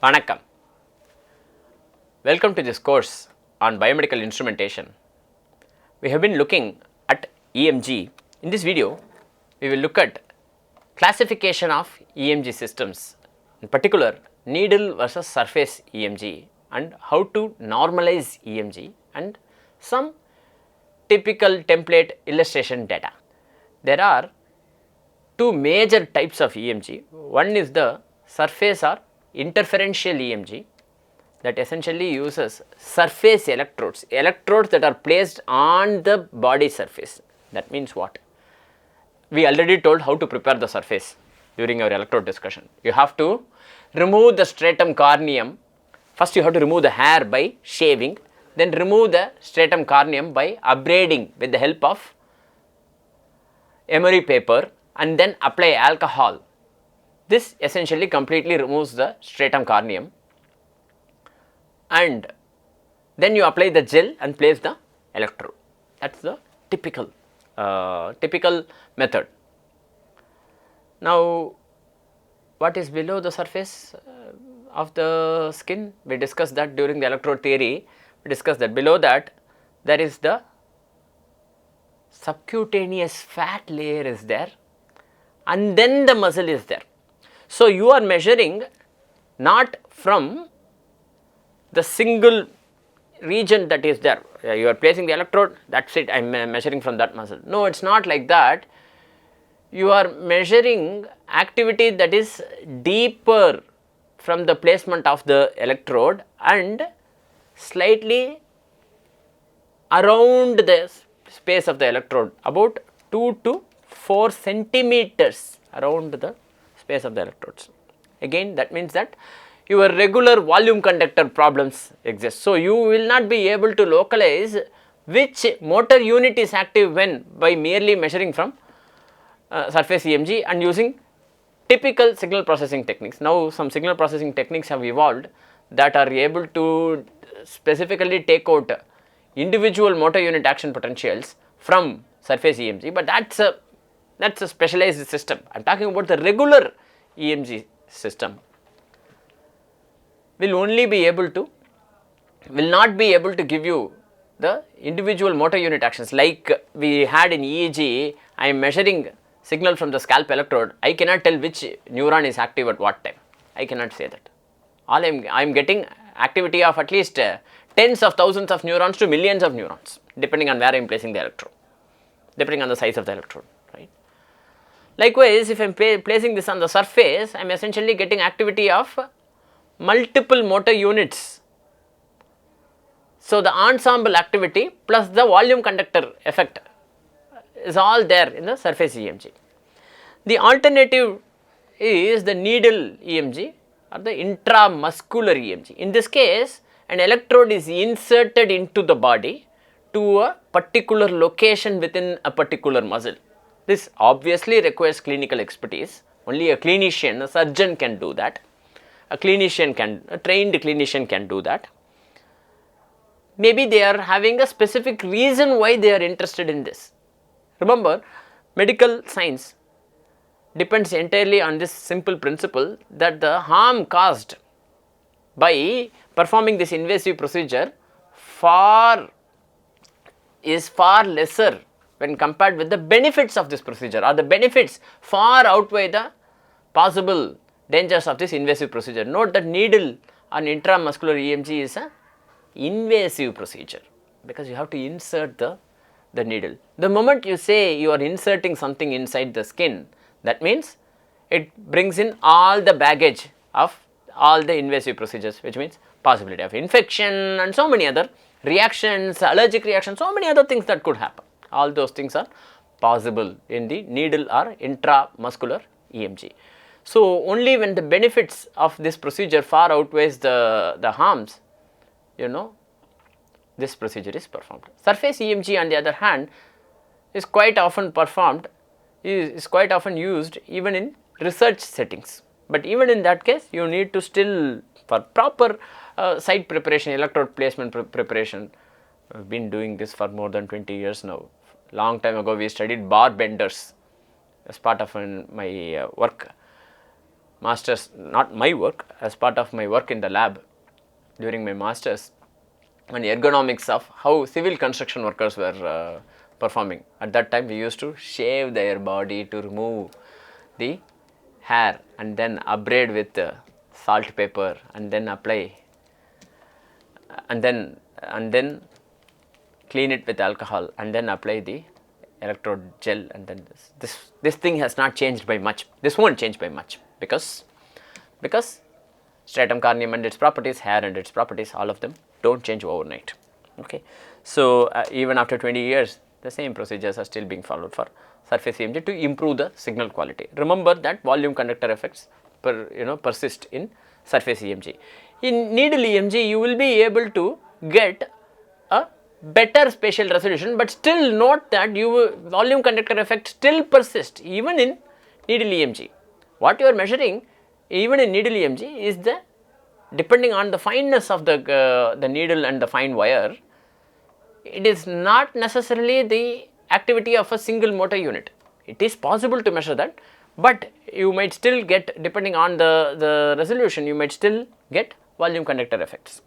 Vanakkam. Welcome to this course on biomedical instrumentation. We have been looking at EMG. In this video, we will look at classification of EMG systems, in particular needle versus surface EMG and how to normalize EMG and some typical template illustration data. There are two major types of EMG. One is the surface or interferential EMG that essentially uses surface electrodes that are placed on the body surface. That means what? We already told how to prepare the surface during our electrode discussion. You have to remove the stratum corneum. First you have to remove the hair by shaving, then remove the stratum corneum by abrading with the help of emery paper and then apply alcohol. This essentially completely removes the stratum corneum, and then you apply the gel and place the electrode. That is the typical method. Now, what is below the surface of the skin? We discussed that during the electrode theory. We discussed that below that there is the subcutaneous fat layer is there, and then the muscle is there. So, you are measuring not from the single region that is there. You are placing the electrode, that is it, I am measuring from that muscle. No, it is not like that. You are measuring activity that is deeper from the placement of the electrode and slightly around the space of the electrode, about 2 to 4 centimeters around the space of the electrodes. Again, that means that your regular volume conductor problems exist. So, you will not be able to localize which motor unit is active when by merely measuring from surface EMG and using typical signal processing techniques. Now, some signal processing techniques have evolved that are able to specifically take out individual motor unit action potentials from surface EMG, but that is a specialized system. I am talking about the regular EMG system. Will not be able to give you the individual motor unit actions like we had in EEG. I am measuring signal from the scalp electrode. I cannot tell which neuron is active at what time. I cannot say that. All I am getting activity of at least tens of thousands of neurons to millions of neurons, depending on where I am placing the electrode, depending on the size of the electrode, right. Likewise, if I am placing this on the surface, I am essentially getting activity of multiple motor units. So, the ensemble activity plus the volume conductor effect is all there in the surface EMG. The alternative is the needle EMG or the intramuscular EMG. In this case, an electrode is inserted into the body to a particular location within a particular muscle. This obviously requires clinical expertise. Only a clinician, a surgeon can do that. A trained clinician can do that. Maybe they are having a specific reason why they are interested in this. Remember, medical science depends entirely on this simple principle that the harm caused by performing this invasive procedure is far lesser when compared with the benefits of this procedure, or the benefits far outweigh the possible dangers of this invasive procedure. Note that needle on intramuscular EMG is an invasive procedure because you have to insert the needle. The moment you say you are inserting something inside the skin, that means it brings in all the baggage of all the invasive procedures, which means possibility of infection and so many other reactions, allergic reactions, so many other things that could happen. All those things are possible in the needle or intramuscular EMG. So, only when the benefits of this procedure far outweighs the harms, this procedure is performed. Surface EMG on the other hand is quite often used even in research settings. But even in that case, you need to still, for proper site preparation, electrode placement preparation. I have been doing this for more than 20 years now. Long time ago we studied bar benders as part of my work. master's, not my work, as part of my work in the lab during my master's, on ergonomics of how civil construction workers were performing. At that time, we used to shave their body to remove the hair and then abrade with salt paper and then apply and then clean it with alcohol and then apply the electrode gel, and then this thing has not changed by much. This won't change by much because stratum corneum and its properties, hair and its properties, all of them don't change overnight. Okay. So, even after 20 years, the same procedures are still being followed for surface EMG to improve the signal quality. Remember that volume conductor effects persist in surface EMG. In needle EMG, you will be able to get a better spatial resolution, but still note that volume conductor effect still persists even in needle EMG. What you are measuring even in needle EMG is the, depending on the fineness of the needle and the fine wire, it is not necessarily the activity of a single motor unit. It is possible to measure that, but you might still get, depending on the resolution, you might still get volume conductor effects.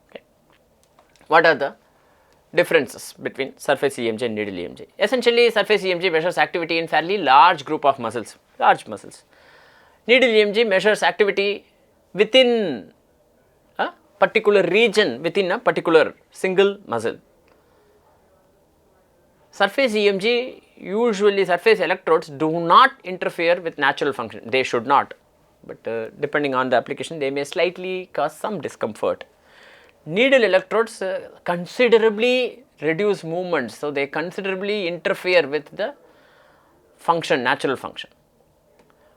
Okay. What are the differences between surface EMG and needle EMG? Essentially, surface EMG measures activity in fairly large group of muscles, large muscles. Needle EMG measures activity within a particular region, within a particular single muscle. Surface EMG, usually surface electrodes do not interfere with natural function. They should not, but depending on the application, they may slightly cause some discomfort. Needle electrodes considerably reduce movements, so they considerably interfere with the function, natural function.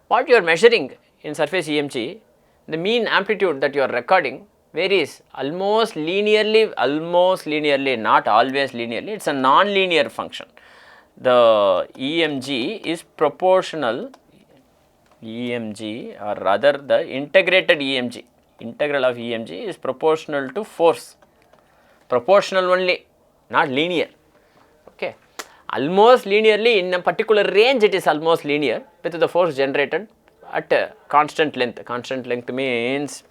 What you are measuring in surface EMG, the mean amplitude that you are recording varies almost linearly, not always linearly, it is a non-linear function. The EMG is proportional, EMG or rather the integrated EMG, integral of EMG is proportional to force, proportional only, not linear. Okay. Almost linearly, in a particular range it is almost linear with the force generated at a constant length. Constant length means,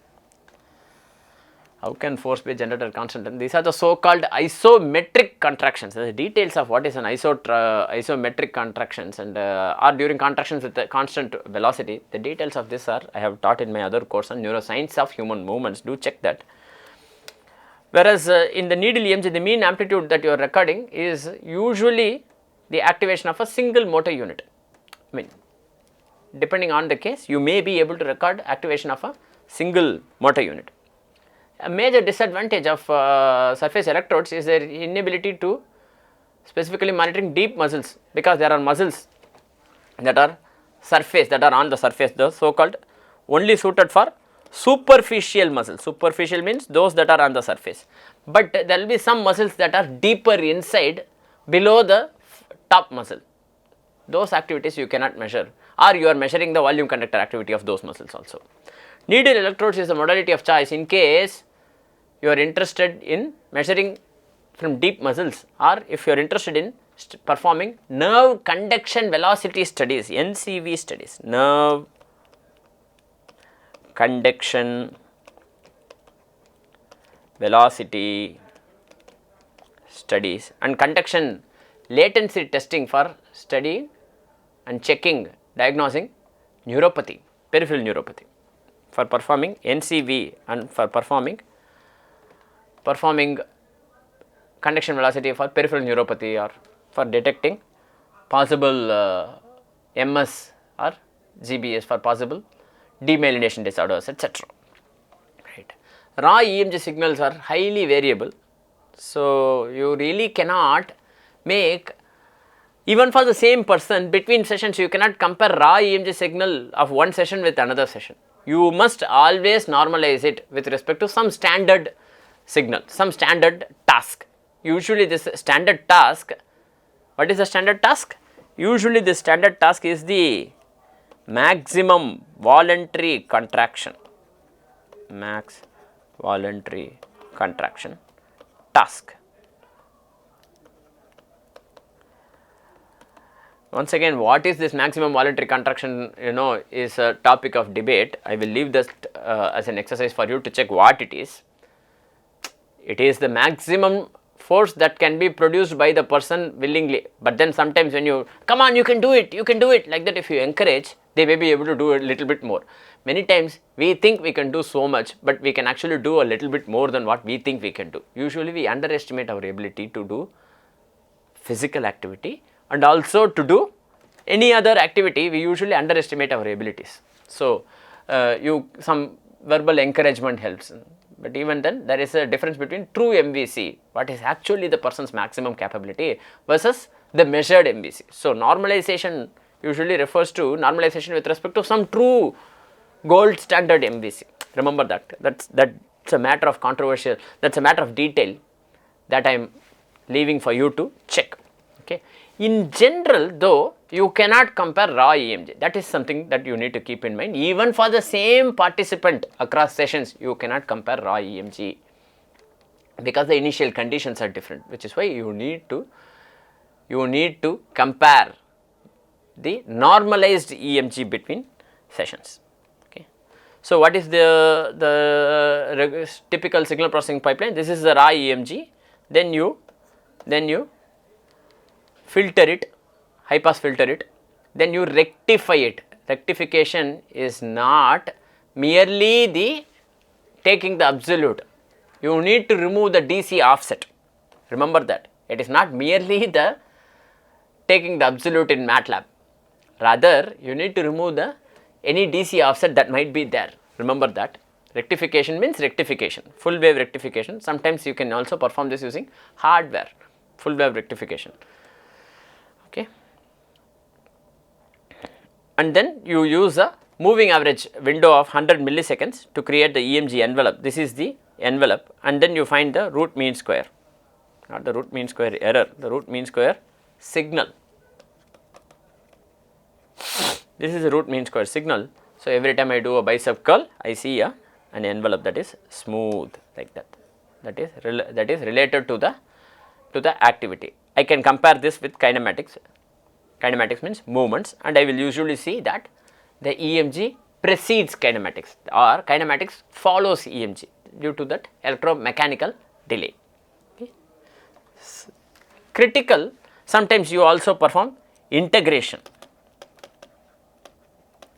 how can force be generated at constant length? These are the so called isometric contractions. The details of what is an isometric contractions and or during contractions with a constant velocity, the details of this are I have taught in my other course on neuroscience of human movements, do check that. Whereas in the needle EMG, the mean amplitude that you are recording is usually the activation of a single motor unit. I mean, depending on the case, you may be able to record activation of a single motor unit. A major disadvantage of surface electrodes is their inability to specifically monitoring deep muscles, because there are muscles that are surface, that are on the surface, the so called only suited for superficial muscles. Superficial means those that are on the surface, but there will be some muscles that are deeper inside below the top muscle. Those activities you cannot measure, or you are measuring the volume conductor activity of those muscles also. Needle electrodes is a modality of choice in case you are interested in measuring from deep muscles, or if you are interested in performing nerve conduction velocity studies, NCV studies, nerve conduction velocity studies, and conduction latency testing for studying and checking, diagnosing neuropathy, peripheral neuropathy. For performing NCV and for performing conduction velocity for peripheral neuropathy, or for detecting possible MS or GBS, for possible demyelination disorders, etc. Right. Raw EMG signals are highly variable, so you really cannot make, even for the same person between sessions, you cannot compare raw EMG signal of one session with another session. You must always normalize it with respect to some standard signal, some standard task. Usually this standard task, what is the standard task? Usually this standard task is the maximum voluntary contraction, max voluntary contraction task. Once again, what is this maximum voluntary contraction, is a topic of debate. I will leave this as an exercise for you to check what it is. It is the maximum force that can be produced by the person willingly, but then sometimes when you, come on, you can do it, like that, if you encourage, they may be able to do a little bit more. Many times we think we can do so much, but we can actually do a little bit more than what we think we can do. Usually we underestimate our ability to do physical activity, and also to do any other activity. We usually underestimate our abilities. So, some verbal encouragement helps, but even then there is a difference between true MVC, what is actually the person's maximum capability, versus the measured MVC. So, normalization usually refers to normalization with respect to some true gold standard MVC. Remember that. That's a matter of controversial, that's a matter of detail that I am leaving for you to check. Okay. In general, though, you cannot compare raw EMG. That is something that you need to keep in mind. Even for the same participant across sessions, you cannot compare raw EMG, because the initial conditions are different, which is why you need to compare the normalized EMG between sessions. Okay. So, what is the typical signal processing pipeline? This is the raw EMG. Then you filter it, high pass filter it, then you rectify it. Rectification is not merely the taking the absolute. You need to remove the DC offset. Remember that. It is not merely the taking the absolute in MATLAB. Rather, you need to remove any DC offset that might be there. Remember that. Rectification means rectification, full wave rectification. Sometimes you can also perform this using hardware, full wave rectification. Okay. And then you use a moving average window of 100 milliseconds to create the EMG envelope. This is the envelope, and then you find the root mean square, not the root mean square error, the root mean square signal. This is the root mean square signal. So, every time I do a bicep curl, I see an envelope that is smooth like that. That is related to the activity. I can compare this with kinematics. Kinematics means movements, and I will usually see that the EMG precedes kinematics, or kinematics follows EMG due to that electromechanical delay. Okay. Critical, sometimes you also perform integration.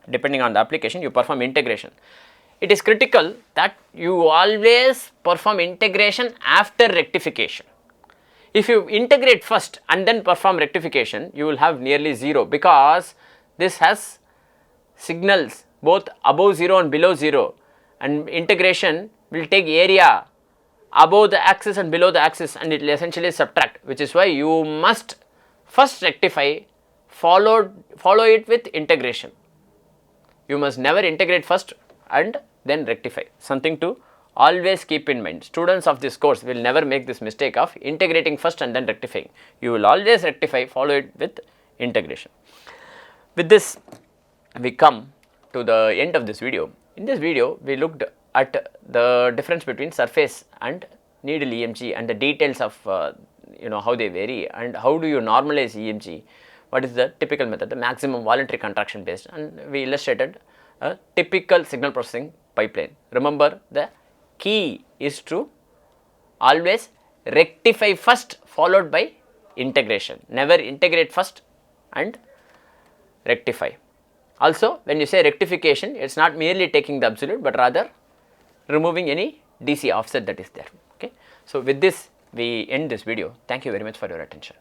Depending on the application, you perform integration. It is critical that you always perform integration after rectification. If you integrate first and then perform rectification, you will have nearly 0, because this has signals both above 0 and below 0, and integration will take area above the axis and below the axis, and it will essentially subtract, which is why you must first rectify, follow it with integration. You must never integrate first and then rectify. Something to always keep in mind. Students of this course will never make this mistake of integrating first and then rectifying. You will always rectify, follow it with integration. With this, we come to the end of this video. In this video, we looked at the difference between surface and needle EMG and the details of how they vary, and how do you normalize EMG. What is the typical method, the maximum voluntary contraction based, and we illustrated a typical signal processing pipeline. Remember, the key is to always rectify first followed by integration. Never integrate first and rectify. Also, when you say rectification, it is not merely taking the absolute, but rather removing any DC offset that is there. Okay. So, with this we end this video. Thank you very much for your attention.